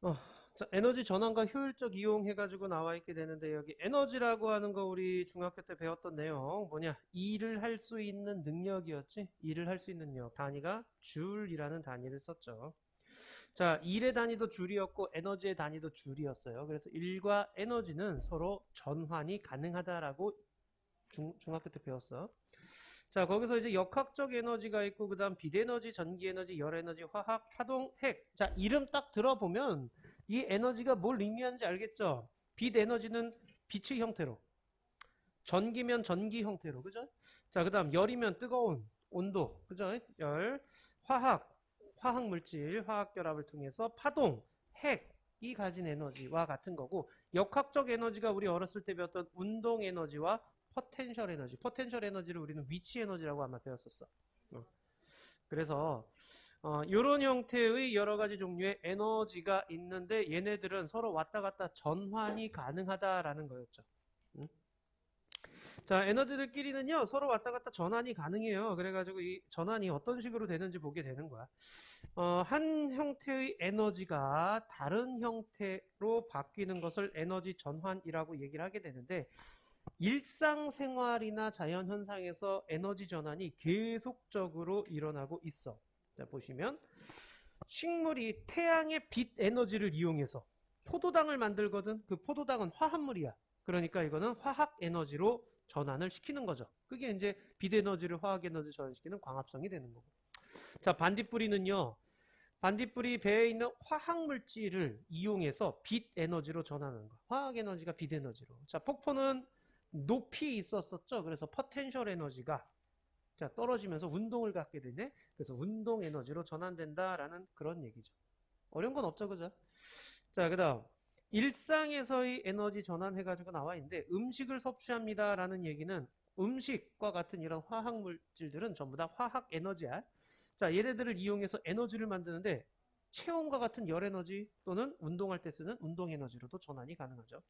어, 자, 에너지 전환과 효율적 이용 해가지고 나와 있게 되는데 여기 에너지라고 하는 거 우리 중학교 때 배웠던 내용 뭐냐? 일을 할 수 있는 능력이었지? 일을 할 수 있는 능력. 단위가 줄이라는 단위를 썼죠. 자, 일의 단위도 줄이었고 에너지의 단위도 줄이었어요. 그래서 일과 에너지는 서로 전환이 가능하다라고 중학교 때 배웠어. 자, 거기서 이제 역학적 에너지가 있고, 그 다음 빛에너지, 전기에너지, 열에너지, 화학, 파동, 핵. 자, 이름 딱 들어보면 이 에너지가 뭘 의미하는지 알겠죠? 빛에너지는 빛의 형태로, 전기면 전기 형태로, 그죠? 자, 그 다음 열이면 뜨거운 온도, 그죠? 열, 화학, 화학 물질, 화학 결합을 통해서 파동, 핵이 가진 에너지와 같은 거고, 역학적 에너지가 우리 어렸을 때 배웠던 운동 에너지와 포텐셜 에너지, 포텐셜 에너지를 우리는 위치 에너지라고 아마 배웠었어. 어. 그래서 이런 형태의 여러 가지 종류의 에너지가 있는데 얘네들은 서로 왔다 갔다 전환이 가능하다라는 거였죠. 음? 자, 에너지들끼리는요, 서로 왔다 갔다 전환이 가능해요. 그래가지고 이 전환이 어떤 식으로 되는지 보게 되는 거야. 한 형태의 에너지가 다른 형태로 바뀌는 것을 에너지 전환이라고 얘기를 하게 되는데, 일상생활이나 자연현상에서 에너지 전환이 계속적으로 일어나고 있어. 자, 보시면, 식물이 태양의 빛 에너지를 이용해서 포도당을 만들거든. 그 포도당은 화합물이야. 그러니까 이거는 화학 에너지로 전환을 시키는 거죠. 그게 이제 빛 에너지를 화학 에너지 전환시키는 광합성이 되는 거고. 자, 반딧불이는요. 반딧불이 배에 있는 화학 물질을 이용해서 빛 에너지로 전하는 거. 화학 에너지가 빛 에너지로. 자, 폭포는 높이 있었었죠. 그래서 포텐셜 에너지가 자, 떨어지면서 운동을 갖게 되네. 그래서 운동 에너지로 전환된다라는 그런 얘기죠. 어려운 건 없죠, 그죠? 자, 그다음 일상에서의 에너지 전환해가지고 나와 있는데 음식을 섭취합니다라는 얘기는 음식과 같은 이런 화학 물질들은 전부 다 화학 에너지야. 자, 얘네들을 이용해서 에너지를 만드는데 체온과 같은 열 에너지 또는 운동할 때 쓰는 운동 에너지로도 전환이 가능하죠.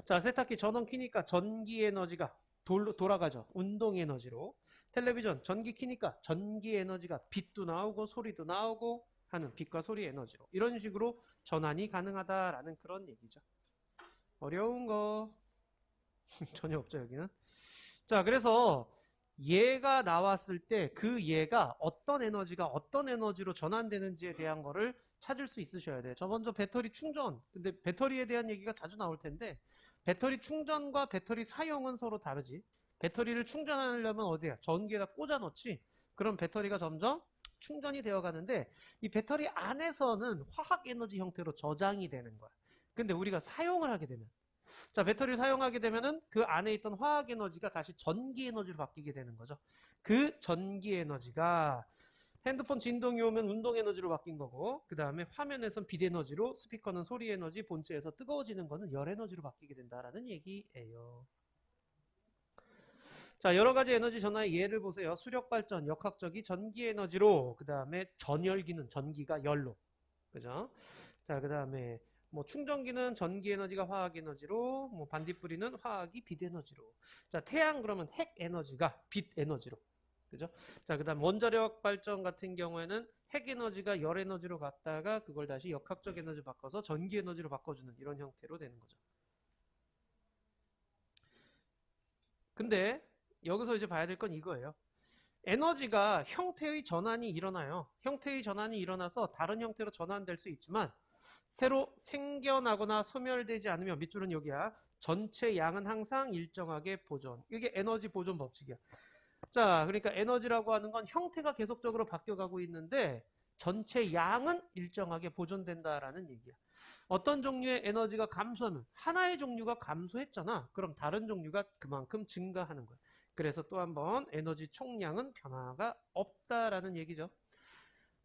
자, 세탁기 전원 키니까 전기 에너지가 돌아가죠. 운동 에너지로. 텔레비전 전기 키니까 전기 에너지가 빛도 나오고 소리도 나오고 하는 빛과 소리 에너지로. 이런 식으로 전환이 가능하다라는 그런 얘기죠. 어려운 거 전혀 없죠, 여기는. 자, 그래서 얘가 나왔을 때 그 얘가 어떤 에너지가 어떤 에너지로 전환되는지에 대한 거를 찾을 수 있으셔야 돼요. 저 먼저 배터리 충전. 근데 배터리에 대한 얘기가 자주 나올 텐데 배터리 충전과 배터리 사용은 서로 다르지. 배터리를 충전하려면 어디야? 전기에다 꽂아 놓지. 그럼 배터리가 점점 충전이 되어 가는데 이 배터리 안에서는 화학 에너지 형태로 저장이 되는 거야. 근데 우리가 사용을 하게 되면 자, 배터리를 사용하게 되면은 그 안에 있던 화학 에너지가 다시 전기 에너지로 바뀌게 되는 거죠. 그 전기 에너지가 핸드폰 진동이 오면 운동 에너지로 바뀐 거고, 그 다음에 화면에선 빛 에너지로, 스피커는 소리 에너지, 본체에서 뜨거워지는 거는 열 에너지로 바뀌게 된다라는 얘기예요. 자, 여러 가지 에너지 전화의 예를 보세요. 수력 발전, 역학적이 전기 에너지로, 그 다음에 전열기는 전기가 열로, 그죠? 자, 그 다음에 뭐 충전기는 전기 에너지가 화학 에너지로, 뭐 반딧불이는 화학이 빛 에너지로. 자, 태양 그러면 핵 에너지가 빛 에너지로. 그죠? 자, 그 다음 원자력 발전 같은 경우에는 핵 에너지가 열 에너지로 갔다가 그걸 다시 역학적 에너지 바꿔서 전기 에너지로 바꿔주는 이런 형태로 되는 거죠. 근데 여기서 이제 봐야 될 건 이거예요. 에너지가 형태의 전환이 일어나요. 형태의 전환이 일어나서 다른 형태로 전환될 수 있지만 새로 생겨나거나 소멸되지 않으면 밑줄은 여기야. 전체 양은 항상 일정하게 보존. 이게 에너지 보존 법칙이야. 자, 그러니까 에너지라고 하는 건 형태가 계속적으로 바뀌어가고 있는데 전체 양은 일정하게 보존된다라는 얘기야. 어떤 종류의 에너지가 감소하면 하나의 종류가 감소했잖아. 그럼 다른 종류가 그만큼 증가하는 거야. 그래서 또 한번 에너지 총량은 변화가 없다라는 얘기죠.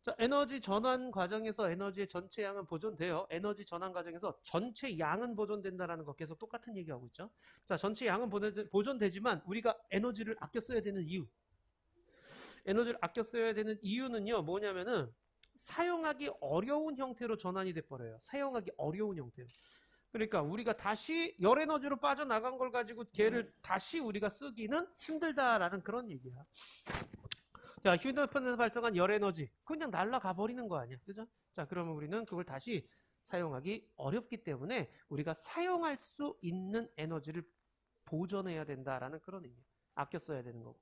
자, 에너지 전환 과정에서 에너지의 전체 양은 보존돼요. 에너지 전환 과정에서 전체 양은 보존된다라는 거 계속 똑같은 얘기하고 있죠. 자, 전체 양은 보존되지만 우리가 에너지를 아껴 써야 되는 이유. 에너지를 아껴 써야 되는 이유는요, 뭐냐면은 사용하기 어려운 형태로 전환이 돼버려요. 사용하기 어려운 형태로. 그러니까 우리가 다시 열 에너지로 빠져나간 걸 가지고 걔를 다시 우리가 쓰기는 힘들다라는 그런 얘기야. 야, 휴대폰에서 발생한 열 에너지 그냥 날아가 버리는 거 아니야, 그죠? 자, 그러면 우리는 그걸 다시 사용하기 어렵기 때문에 우리가 사용할 수 있는 에너지를 보존해야 된다라는 그런 의미. 아껴 써야 되는 거고.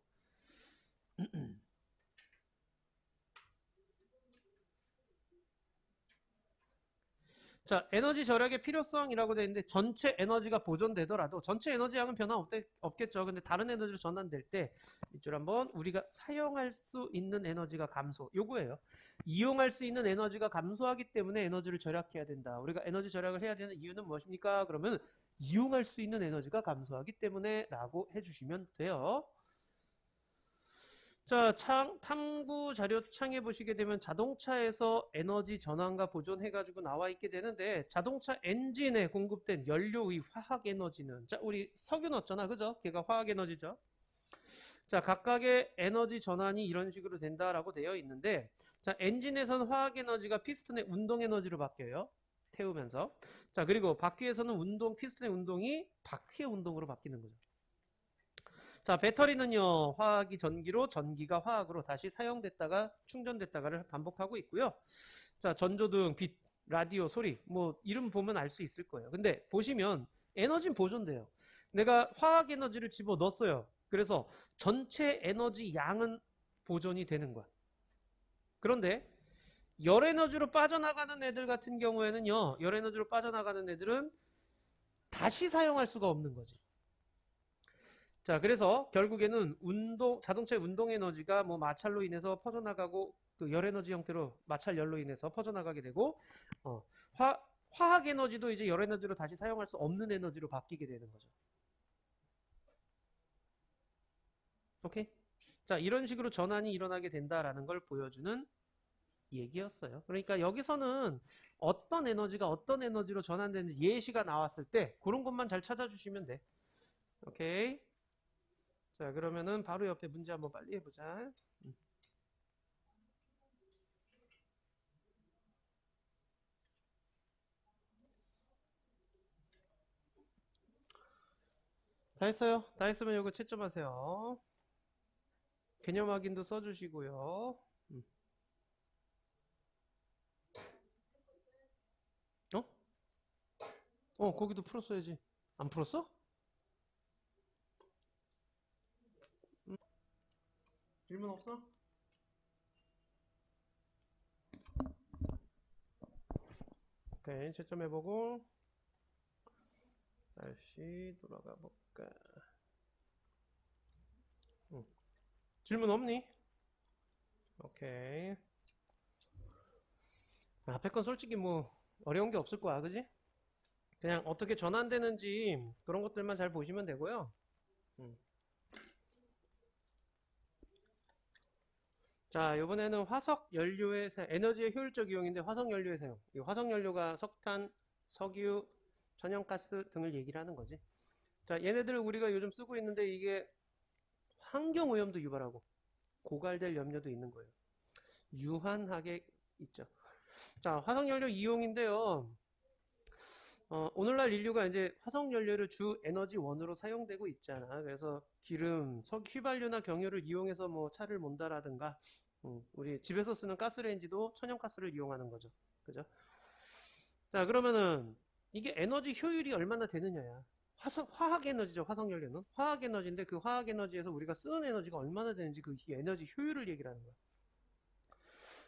자, 에너지 절약의 필요성이라고 되어 있는데 전체 에너지가 보존되더라도 전체 에너지 양은 변화 없겠죠. 근데 다른 에너지로 전환될 때 이쪽 한번 우리가 사용할 수 있는 에너지가 감소. 요거예요. 이용할 수 있는 에너지가 감소하기 때문에 에너지를 절약해야 된다. 우리가 에너지 절약을 해야 되는 이유는 무엇입니까? 그러면 이용할 수 있는 에너지가 감소하기 때문에 라고 해주시면 돼요. 자, 탐구 자료 창에 보시게 되면 자동차에서 에너지 전환과 보존해가지고 나와 있게 되는데 자동차 엔진에 공급된 연료의 화학 에너지는 자, 우리 석유 넣었잖아. 그죠? 걔가 화학 에너지죠. 자, 각각의 에너지 전환이 이런 식으로 된다라고 되어 있는데 자, 엔진에서는 화학 에너지가 피스톤의 운동 에너지로 바뀌어요. 태우면서. 자, 그리고 바퀴에서는 피스톤의 운동이 바퀴의 운동으로 바뀌는 거죠. 자, 배터리는요, 화학이 전기로, 전기가 화학으로 다시 사용됐다가 충전됐다가를 반복하고 있고요. 자, 전조등, 빛, 라디오, 소리, 뭐, 이름 보면 알 수 있을 거예요. 근데 보시면 에너지는 보존돼요. 내가 화학 에너지를 집어 넣었어요. 그래서 전체 에너지 양은 보존이 되는 거야. 그런데 열 에너지로 빠져나가는 애들 같은 경우에는요, 열 에너지로 빠져나가는 애들은 다시 사용할 수가 없는 거지. 자, 그래서 결국에는 자동차의 운동 에너지가 뭐 마찰로 인해서 퍼져나가고 그 열 에너지 형태로 마찰 열로 인해서 퍼져나가게 되고 어, 화학 에너지도 이제 열 에너지로 다시 사용할 수 없는 에너지로 바뀌게 되는 거죠. 오케이? 자, 이런 식으로 전환이 일어나게 된다라는 걸 보여주는 얘기였어요. 그러니까 여기서는 어떤 에너지가 어떤 에너지로 전환되는지 예시가 나왔을 때 그런 것만 잘 찾아주시면 돼. 오케이? 자, 그러면은 바로 옆에 문제 한번 빨리 해보자. 다 했어요? 다 했으면 이거 채점하세요. 개념 확인도 써주시고요. 어? 거기도 풀었어야지. 안 풀었어? 질문 없어? 오케이, 채점해보고 다시 돌아가 볼까. 질문 없니? 오케이. 앞에 건 솔직히 뭐 어려운 게 없을 거야, 그지? 그냥 어떻게 전환되는지 그런 것들만 잘 보시면 되고요. 자, 이번에는 화석 연료의 에너지의 효율적 이용인데 화석 연료의 사용. 이 화석 연료가 석탄, 석유, 천연가스 등을 얘기를 하는 거지. 자, 얘네들을 우리가 요즘 쓰고 있는데 이게 환경 오염도 유발하고 고갈될 염려도 있는 거예요. 유한하게 있죠. 자, 화석 연료 이용인데요. 오늘날 인류가 이제 화석 연료를 주 에너지원으로 사용되고 있잖아. 그래서 기름, 휘발유나 경유를 이용해서 뭐 차를 몬다라든가, 우리 집에서 쓰는 가스레인지도 천연가스를 이용하는 거죠. 그죠? 자, 그러면은 이게 에너지 효율이 얼마나 되느냐야. 화학 에너지죠. 화석 연료는 화학 에너지인데 그 화학 에너지에서 우리가 쓰는 에너지가 얼마나 되는지 그 에너지 효율을 얘기를 하는 거야.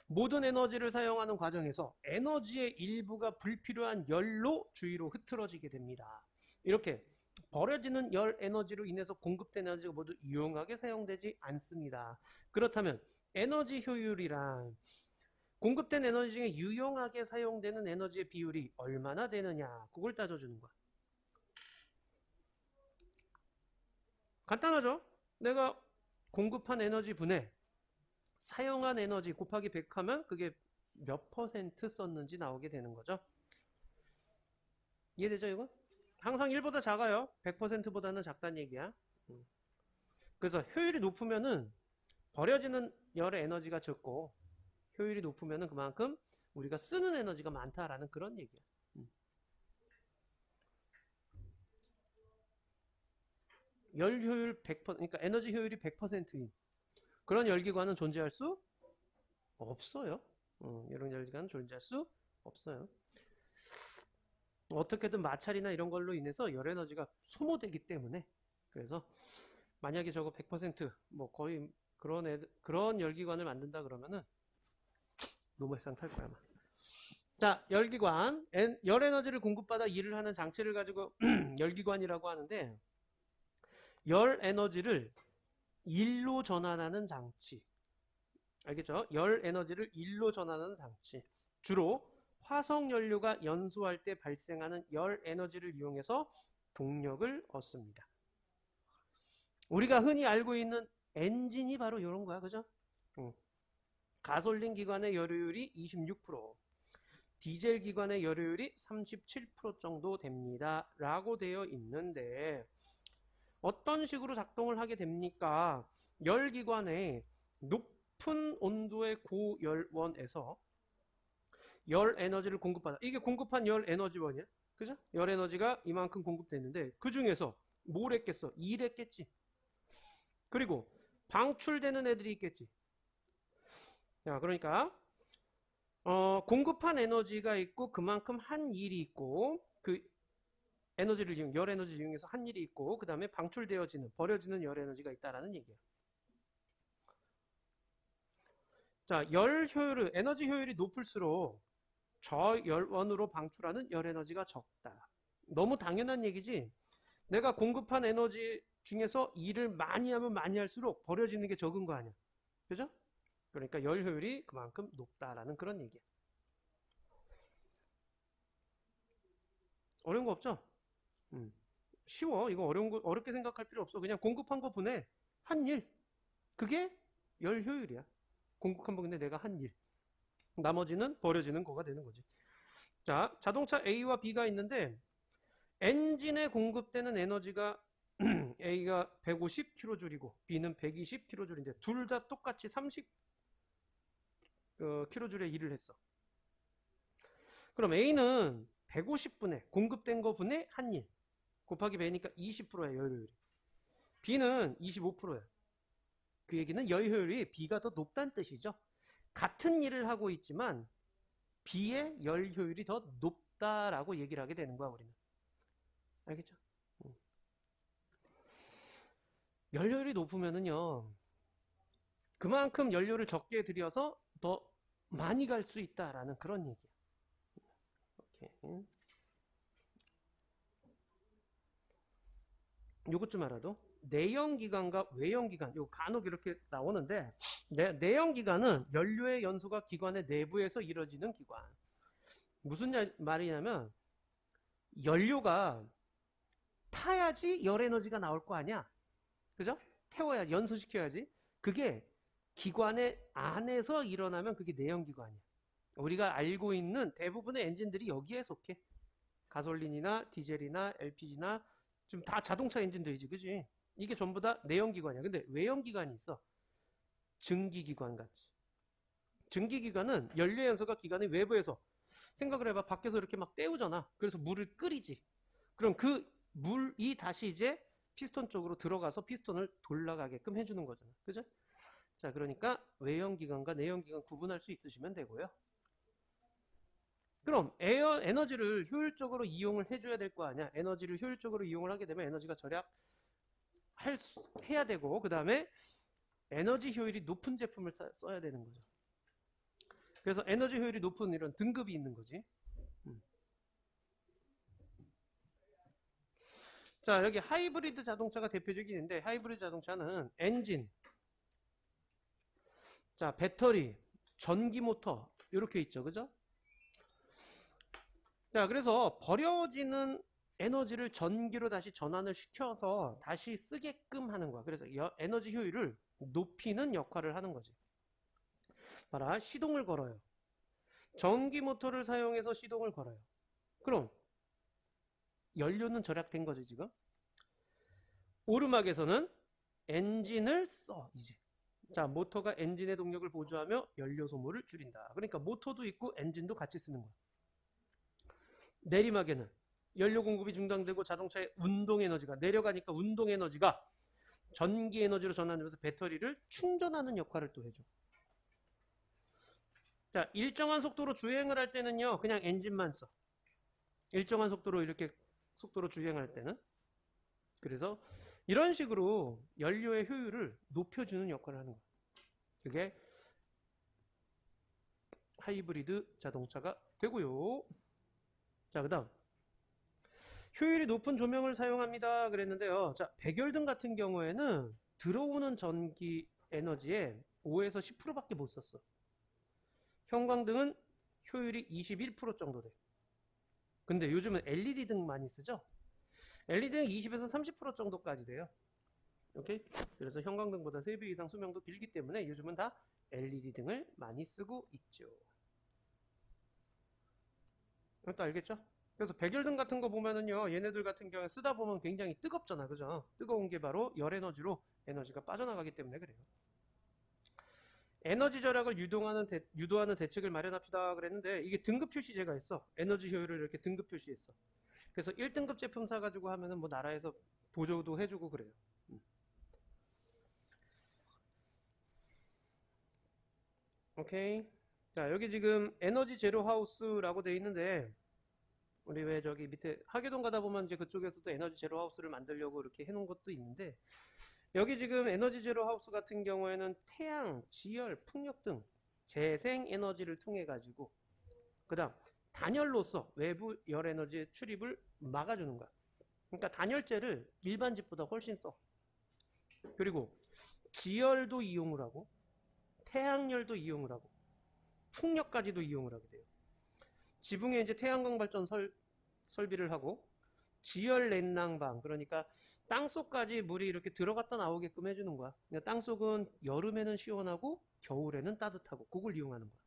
모든 에너지를 사용하는 과정에서 에너지의 일부가 불필요한 열로 주위로 흐트러지게 됩니다. 이렇게 버려지는 열 에너지로 인해서 공급된 에너지가 모두 유용하게 사용되지 않습니다. 그렇다면 에너지 효율이란 공급된 에너지 중에 유용하게 사용되는 에너지의 비율이 얼마나 되느냐, 그걸 따져주는 거야. 간단하죠? 내가 공급한 에너지 분해 사용한 에너지 곱하기 100 하면 그게 몇 퍼센트 썼는지 나오게 되는 거죠. 이해되죠, 이거? 항상 1보다 작아요. 100%보다는 작다는 얘기야. 그래서 효율이 높으면은 버려지는 열의 에너지가 적고 효율이 높으면은 그만큼 우리가 쓰는 에너지가 많다라는 그런 얘기야. 열 효율 100%, 그러니까 에너지 효율이 100%인 그런 열기관은 존재할 수 없어요. 이런 열기관은 존재할 수 없어요. 어떻게든 마찰이나 이런 걸로 인해서 열 에너지가 소모되기 때문에, 그래서 만약에 저거 100% 거의 그런 열기관을 만든다 그러면은 노말상 탈 거야 아마. 자, 열기관, 열 에너지를 공급받아 일을 하는 장치를 가지고 열기관이라고 하는데, 열 에너지를 일로 전환하는 장치, 알겠죠? 열 에너지를 일로 전환하는 장치, 주로 화석 연료가 연소할 때 발생하는 열 에너지를 이용해서 동력을 얻습니다. 우리가 흔히 알고 있는 엔진이 바로 이런 거야, 그죠? 가솔린 기관의 열효율이 26%, 디젤 기관의 열효율이 37% 정도 됩니다 라고 되어 있는데, 어떤 식으로 작동을 하게 됩니까? 열기관의 높은 온도의 고열원에서 열 에너지를 공급받아. 이게 공급한 열 에너지원이야. 그죠? 열 에너지가 이만큼 공급됐는데 그 중에서 뭘 했겠어? 일을 했겠지. 그리고 방출되는 애들이 있겠지. 야, 그러니까 공급한 에너지가 있고 그만큼 한 일이 있고, 그 에너지를 열 에너지를 이용해서 한 일이 있고, 그 다음에 방출되어지는, 버려지는 열 에너지가 있다라는 얘기야. 자, 에너지 효율이 높을수록 저열원으로 방출하는 열 에너지가 적다. 너무 당연한 얘기지. 내가 공급한 에너지 중에서 일을 많이 하면 많이 할수록 버려지는 게 적은 거 아니야. 그죠? 그러니까 열 효율이 그만큼 높다라는 그런 얘기야. 어려운 거 없죠? 쉬워. 이거 어렵게 생각할 필요 없어. 그냥 공급한 거 분해. 한 일. 그게 열 효율이야. 공급한 거 근데 내가 한 일. 나머지는 버려지는 거가 되는 거지. 자, 자동차 A와 B가 있는데, 엔진에 공급되는 에너지가 A가 150kJ이고 B는 120kJ인데 둘 다 똑같이 30kJ의 일을 했어. 그럼 A는 150분의 공급된 거 분의 한 일 곱하기 배니까 20%야 열효율이. B는 25%야. 그 얘기는 열효율이 B가 더 높다는 뜻이죠. 같은 일을 하고 있지만 B의 열효율이 더 높다라고 얘기를 하게 되는 거야 우리는. 알겠죠? 연료율이 높으면은요, 그만큼 연료를 적게 들여서 더 많이 갈 수 있다라는 그런 얘기야. 오케이. 요것 좀 알아도, 내연기관과 외연기관, 요 간혹 이렇게 나오는데, 내연기관은 연료의 연소가 기관의 내부에서 이루어지는 기관. 무슨 말이냐면, 연료가 타야지 열 에너지가 나올 거 아니야. 그죠? 태워야지, 연소시켜야지. 그게 기관의 안에서 일어나면 그게 내연기관이야. 우리가 알고 있는 대부분의 엔진들이 여기에 속해. 가솔린이나 디젤이나 LPG나 지금 다 자동차 엔진들이지, 그지? 이게 전부 다 내연기관이야. 근데 외연기관이 있어. 증기기관 같이. 증기기관은 연료연소가 기관의 외부에서, 생각을 해봐. 밖에서 이렇게 막 때우잖아. 그래서 물을 끓이지. 그럼 그 물이 다시 이제 피스톤 쪽으로 들어가서 피스톤을 돌아가게끔 해주는 거잖아. 그죠? 자, 그러니까 외연기관과 내연기관 구분할 수 있으시면 되고요. 그럼 에너지를 효율적으로 이용을 해줘야 될 거 아니야. 에너지를 효율적으로 이용을 하게 되면 에너지가 해야 되고, 그 다음에 에너지 효율이 높은 제품을 써야 되는 거죠. 그래서 에너지 효율이 높은 이런 등급이 있는 거지. 자, 여기 하이브리드 자동차가 대표적인데, 하이브리드 자동차는 엔진, 자, 배터리, 전기 모터 이렇게 있죠. 그죠? 자, 그래서 버려지는 에너지를 전기로 다시 전환을 시켜서 다시 쓰게끔 하는 거야. 그래서 에너지 효율을 높이는 역할을 하는 거지. 봐라, 시동을 걸어요. 전기 모터를 사용해서 시동을 걸어요. 그럼 연료는 절약된 거지 지금. 오르막에서는 엔진을 써 이제. 자, 모터가 엔진의 동력을 보조하며 연료 소모를 줄인다. 그러니까 모터도 있고 엔진도 같이 쓰는 거야. 내리막에는 연료 공급이 중단되고 자동차의 운동 에너지가 내려가니까 운동 에너지가 전기 에너지로 전환되면서 배터리를 충전하는 역할을 또 해줘. 자, 일정한 속도로 주행을 할 때는요, 그냥 엔진만 써. 일정한 속도로 이렇게 속도로 주행할 때는. 그래서 이런 식으로 연료의 효율을 높여주는 역할을 하는 거예요. 그게 하이브리드 자동차가 되고요. 자, 그 다음 효율이 높은 조명을 사용합니다 그랬는데요. 자, 백열등 같은 경우에는 들어오는 전기 에너지의 5에서 10%밖에 못 썼어. 형광등은 효율이 21% 정도 돼. 근데 요즘은 LED 등 많이 쓰죠. LED는 20에서 30% 정도까지 돼요. 오케이? 그래서 형광등보다 3배 이상 수명도 길기 때문에 요즘은 다 LED 등을 많이 쓰고 있죠. 이것도 알겠죠? 그래서 백열등 같은 거 보면은요, 얘네들 같은 경우에 쓰다 보면 굉장히 뜨겁잖아, 그죠? 뜨거운 게 바로 열 에너지로 에너지가 빠져나가기 때문에 그래요. 에너지 절약을 유도하는 대책을 마련합시다 그랬는데, 이게 등급 표시제가 있어. 에너지 효율을 이렇게 등급 표시했어. 그래서 1등급 제품 사가지고 하면은 뭐 나라에서 보조도 해주고 그래요. 오케이. 자, 여기 지금 에너지 제로 하우스라고 돼 있는데, 우리 왜 저기 밑에 하계동 가다 보면 이제 그쪽에서도 에너지 제로 하우스를 만들려고 이렇게 해놓은 것도 있는데, 여기 지금 에너지 제로 하우스 같은 경우에는 태양, 지열, 풍력 등 재생 에너지를 통해 가지고, 그 다음 단열로서 외부 열 에너지의 출입을 막아주는 거야. 그러니까 단열재를 일반 집보다 훨씬 써. 그리고 지열도 이용을 하고 태양열도 이용을 하고 풍력까지도 이용을 하게 돼요. 지붕에 이제 태양광 발전 설비를 하고 지열 냉난방, 그러니까 땅속까지 물이 이렇게 들어갔다 나오게끔 해주는 거야. 그러니까 땅속은 여름에는 시원하고 겨울에는 따뜻하고, 그걸 이용하는 거야.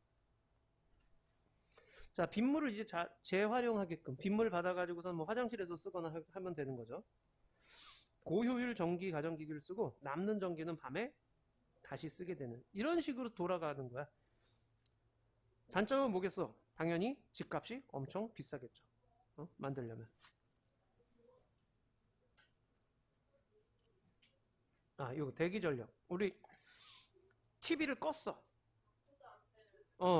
자, 빗물을 이제 재활용하게끔 빗물 받아가지고선 뭐 화장실에서 쓰거나 하면 되는 거죠. 고효율 전기 가전기기를 쓰고 남는 전기는 밤에 다시 쓰게 되는, 이런 식으로 돌아가는 거야. 단점은 뭐겠어? 당연히 집값이 엄청 비싸겠죠. 만들려면. 아, 이거 대기 전력. 우리 TV를 껐어.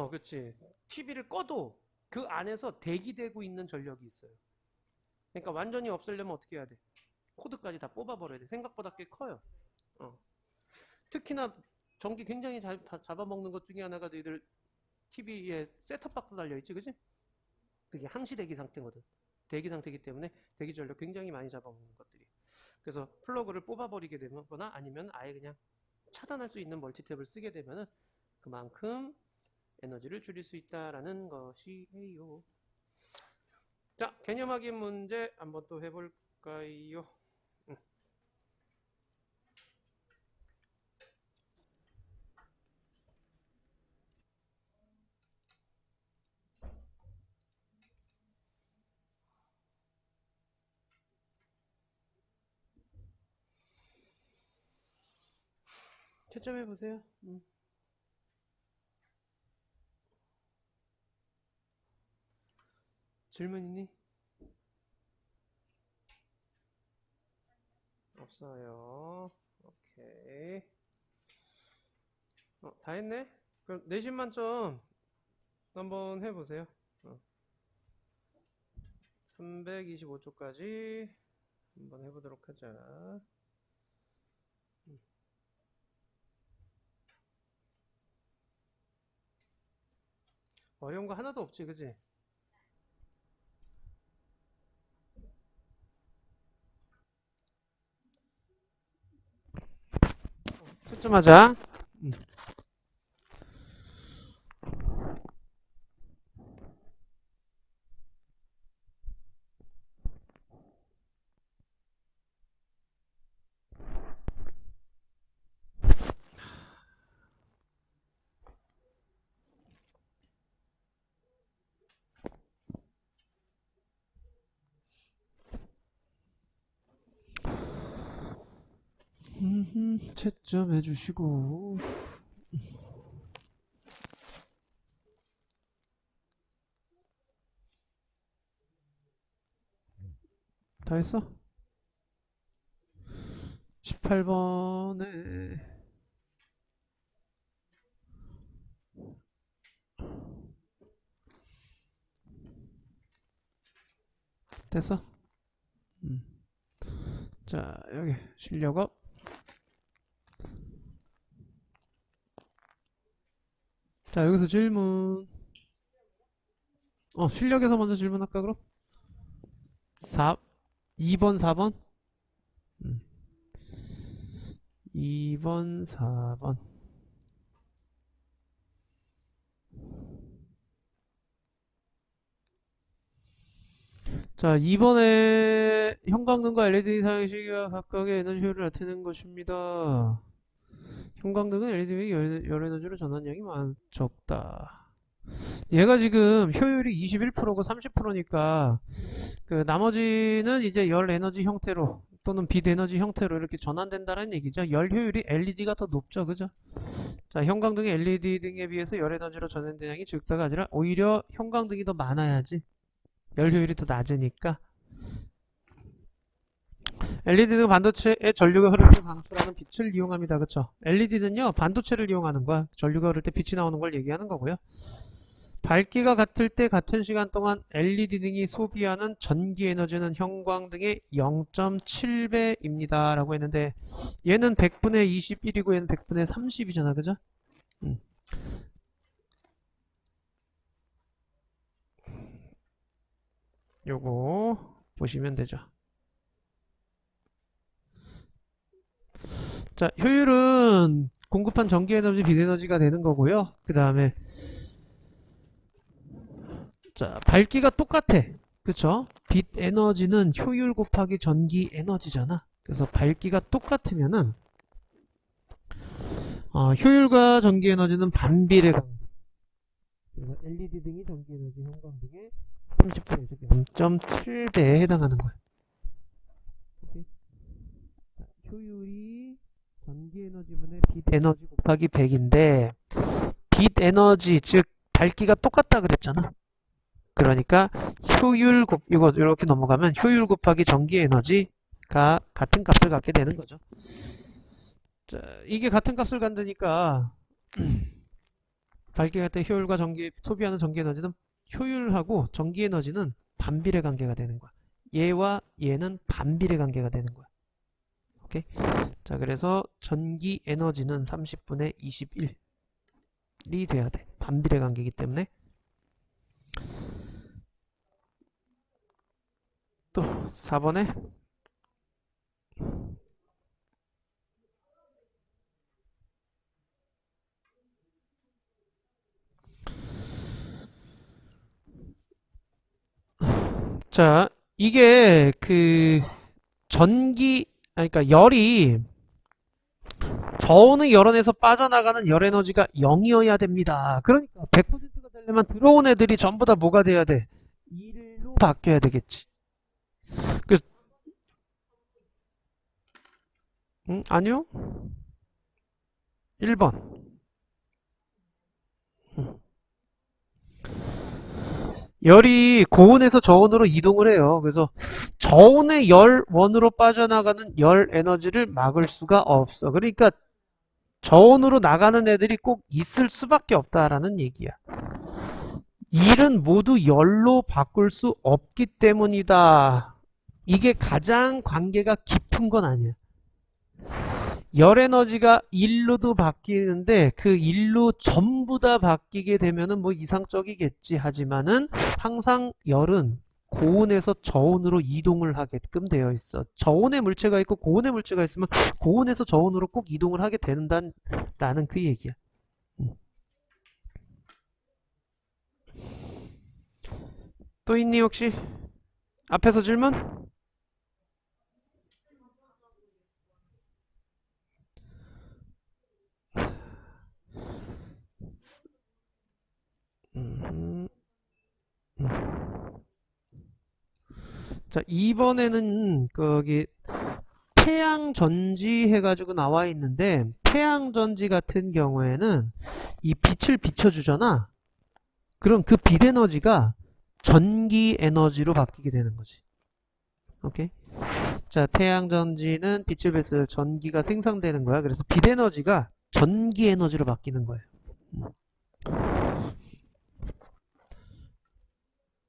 그렇지. TV를 꺼도 그 안에서 대기되고 있는 전력이 있어요. 그러니까 완전히 없애려면 어떻게 해야 돼? 코드까지 다 뽑아버려야 돼. 생각보다 꽤 커요. 어. 특히나 전기 굉장히 잘 잡아먹는 것 중에 하나가 너희들 TV에 셋톱박스 달려있지, 그지? 그게 항시 대기 상태거든. 대기 상태이기 때문에 대기 전력 굉장히 많이 잡아먹는 것들이. 그래서 플러그를 뽑아버리게 되거나 아니면 아예 그냥 차단할 수 있는 멀티탭을 쓰게 되면은 그만큼 에너지를 줄일 수 있다라는 것이에요. 자, 개념 확인 문제 한번 또 해볼까요? 채점해 보세요. 질문 있니? 없어요. 오케이. 다 했네? 그럼 내신 만점 한번 해보세요. 325초까지 한번 해보도록 하자. 어려운 거 하나도 없지, 그지? 초점하자. 채점해 주시고. 다 했어? 18번에 됐어? 자, 여기 실력업. 자, 여기서 질문. 실력에서 먼저 질문할까, 그럼? 2번, 4번? 2번, 4번. 자, 이번에 형광등과 LED 사용 시기와 각각의 에너지 효율을 나타내는 것입니다. 형광등은 LED의 열 에너지로 전환량이 적다. 얘가 지금 효율이 21%고 30%니까 그 나머지는 이제 열 에너지 형태로 또는 빛 에너지 형태로 이렇게 전환된다는 얘기죠. 열 효율이 LED가 더 높죠, 그죠? 자, 형광등의 LED 등에 비해서 열 에너지로 전환된 양이 적다가 아니라 오히려 형광등이 더 많아야지 열 효율이 더 낮으니까. LED는 반도체의 전류가 흐를 때 방출하는 빛을 이용합니다. 그쵸? LED는요, 반도체를 이용하는 거야. 전류가 흐를 때 빛이 나오는 걸 얘기하는 거고요. 밝기가 같을 때 같은 시간 동안 LED 등이 소비하는 전기 에너지는 형광등의 0.7배입니다. 라고 했는데, 얘는 100분의 21이고 얘는 100분의 30이잖아. 그죠? 요거 보시면 되죠. 자, 효율은 공급한 전기 에너지, 빛 에너지가 되는 거고요. 그 다음에 자, 밝기가 똑같아. 그쵸? 빛 에너지는 효율 곱하기 전기 에너지잖아. 그래서 밝기가 똑같으면은 효율과 전기 에너지는 반비례 관계. 그래서 LED 등이 전기 에너지, 형광등의 30%, 0.7배에 해당하는 거야. 오케이? 자, 효율이 전기 에너지분의 빛 에너지 곱하기 100인데 빛 에너지, 즉 밝기가 똑같다 그랬잖아. 그러니까 효율 이거 이렇게 넘어가면 효율 곱하기 전기 에너지가 같은 값을 갖게 되는 거죠. 자, 이게 같은 값을 갖으니까 밝기가 때 효율과 소비하는 전기 에너지는 효율하고 전기 에너지는 반비례 관계가 되는 거야. 얘와 얘는 반비례 관계가 되는 거야. 오케이? 자, 그래서 전기 에너지는 30분의 21이 돼야 돼. 반비례 관계이기 때문에. 또 4번에 자, 이게 그 그러니까 열이 저온의 열원에서 빠져나가는 열 에너지가 0이어야 됩니다. 그러니까 100%가 되려면 들어온 애들이 전부 다 뭐가 돼야 돼? 1로 바뀌어야 되겠지. 그, 아니요. 1번. 열이 고온에서 저온으로 이동을 해요. 그래서 저온의 열원으로 빠져나가는 열 에너지를 막을 수가 없어. 그러니까 저온으로 나가는 애들이 꼭 있을 수밖에 없다라는 얘기야. 일은 모두 열로 바꿀 수 없기 때문이다. 이게 가장 관계가 깊은 건 아니야. 열 에너지가 1로도 바뀌는데 그 1로 전부 다 바뀌게 되면은 뭐 이상적이겠지. 하지만은 항상 열은 고온에서 저온으로 이동을 하게끔 되어 있어. 저온의 물체가 있고 고온의 물체가 있으면 고온에서 저온으로 꼭 이동을 하게 된다라는 그 얘기야. 또 있니 혹시? 앞에서 질문? 자, 이번에는 거기 태양전지 해가지고 나와 있는데 태양전지 같은 경우에는 이 빛을 비춰주잖아. 그럼 그 빛 에너지가 전기 에너지로 바뀌게 되는 거지. 오케이? 자, 태양전지는 빛을 발사해서 전기가 생성되는 거야. 그래서 빛 에너지가 전기 에너지로 바뀌는 거예요.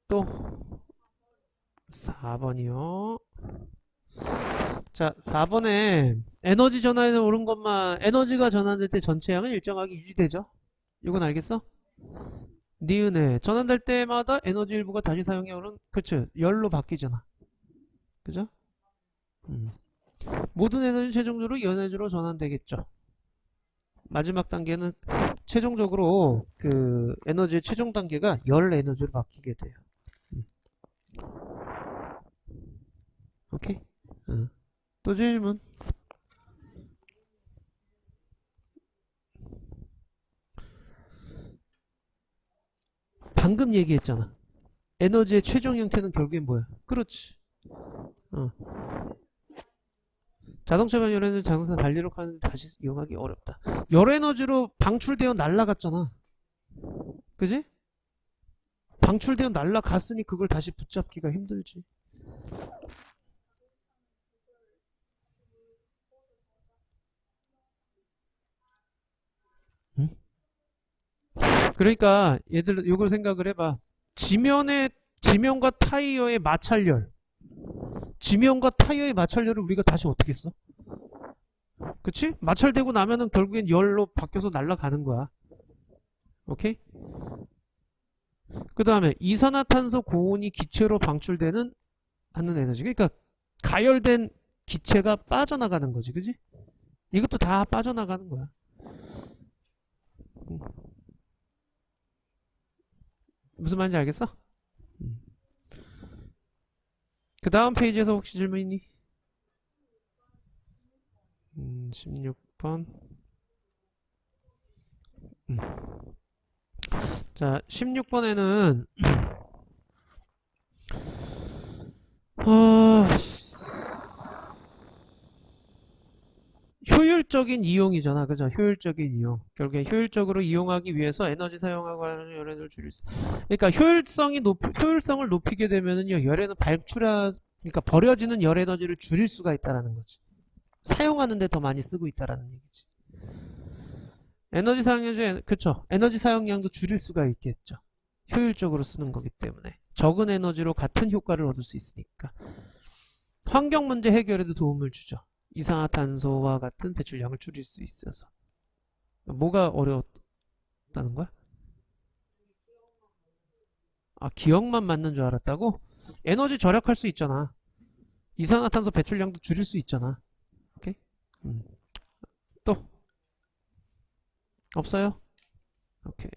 또 4번이요. 자, 4번에 에너지 전환에 오른 것만, 에너지가 전환될 때 전체 양은 일정하게 유지되죠? 이건 알겠어? 니은에 전환될 때마다 에너지 일부가 다시 사용해 오는, 그쵸? 열로 바뀌잖아. 그죠? 모든 에너지는 최종적으로 연에너지로 전환되겠죠. 마지막 단계는 최종적으로 그 에너지의 최종 단계가 열 에너지로 바뀌게 돼요. 오케이? 또 질문? 방금 얘기했잖아. 에너지의 최종 형태는 결국엔 뭐야? 그렇지. 어. 자동차 연에너지 자동차 달리로 가는데 다시 이용하기 어렵다. 열 에너지로 방출되어 날아갔잖아. 그지? 방출되어 날아갔으니 그걸 다시 붙잡기가 힘들지. 응? 그러니까 얘들 이걸 생각을 해봐. 지면과 타이어의 마찰열, 지면과 타이어의 마찰열을 우리가 다시 어떻게 써? 그치? 마찰되고 나면은 결국엔 열로 바뀌어서 날아가는 거야. 오케이? 그 다음에 이산화탄소 고온이 기체로 방출되는 하는 에너지. 그러니까 가열된 기체가 빠져나가는 거지. 그지? 이것도 다 빠져나가는 거야. 무슨 말인지 알겠어? 그 다음 페이지에서 혹시 질문 있니? 16번. 자, 16번에는 효율적인 이용이잖아. 그죠? 효율적인 이용. 결국에 효율적으로 이용하기 위해서 에너지 사용하고 하는 열에너지를 줄일 수. 그러니까 효율성을 높이게 되면은요, 열에는 그러니까 버려지는 열 에너지를 줄일 수가 있다라는 거지. 사용하는데 더 많이 쓰고 있다라는 얘기지. 에너지 사용량도 그쵸? 에너지 사용량도 줄일 수가 있겠죠. 효율적으로 쓰는 거기 때문에 적은 에너지로 같은 효과를 얻을 수 있으니까. 환경 문제 해결에도 도움을 주죠. 이산화탄소와 같은 배출량을 줄일 수 있어서. 뭐가 어려웠다는 거야? 아, 기억만 맞는 줄 알았다고? 에너지 절약할 수 있잖아. 이산화탄소 배출량도 줄일 수 있잖아. 오케이? 또 없어요? 오케이.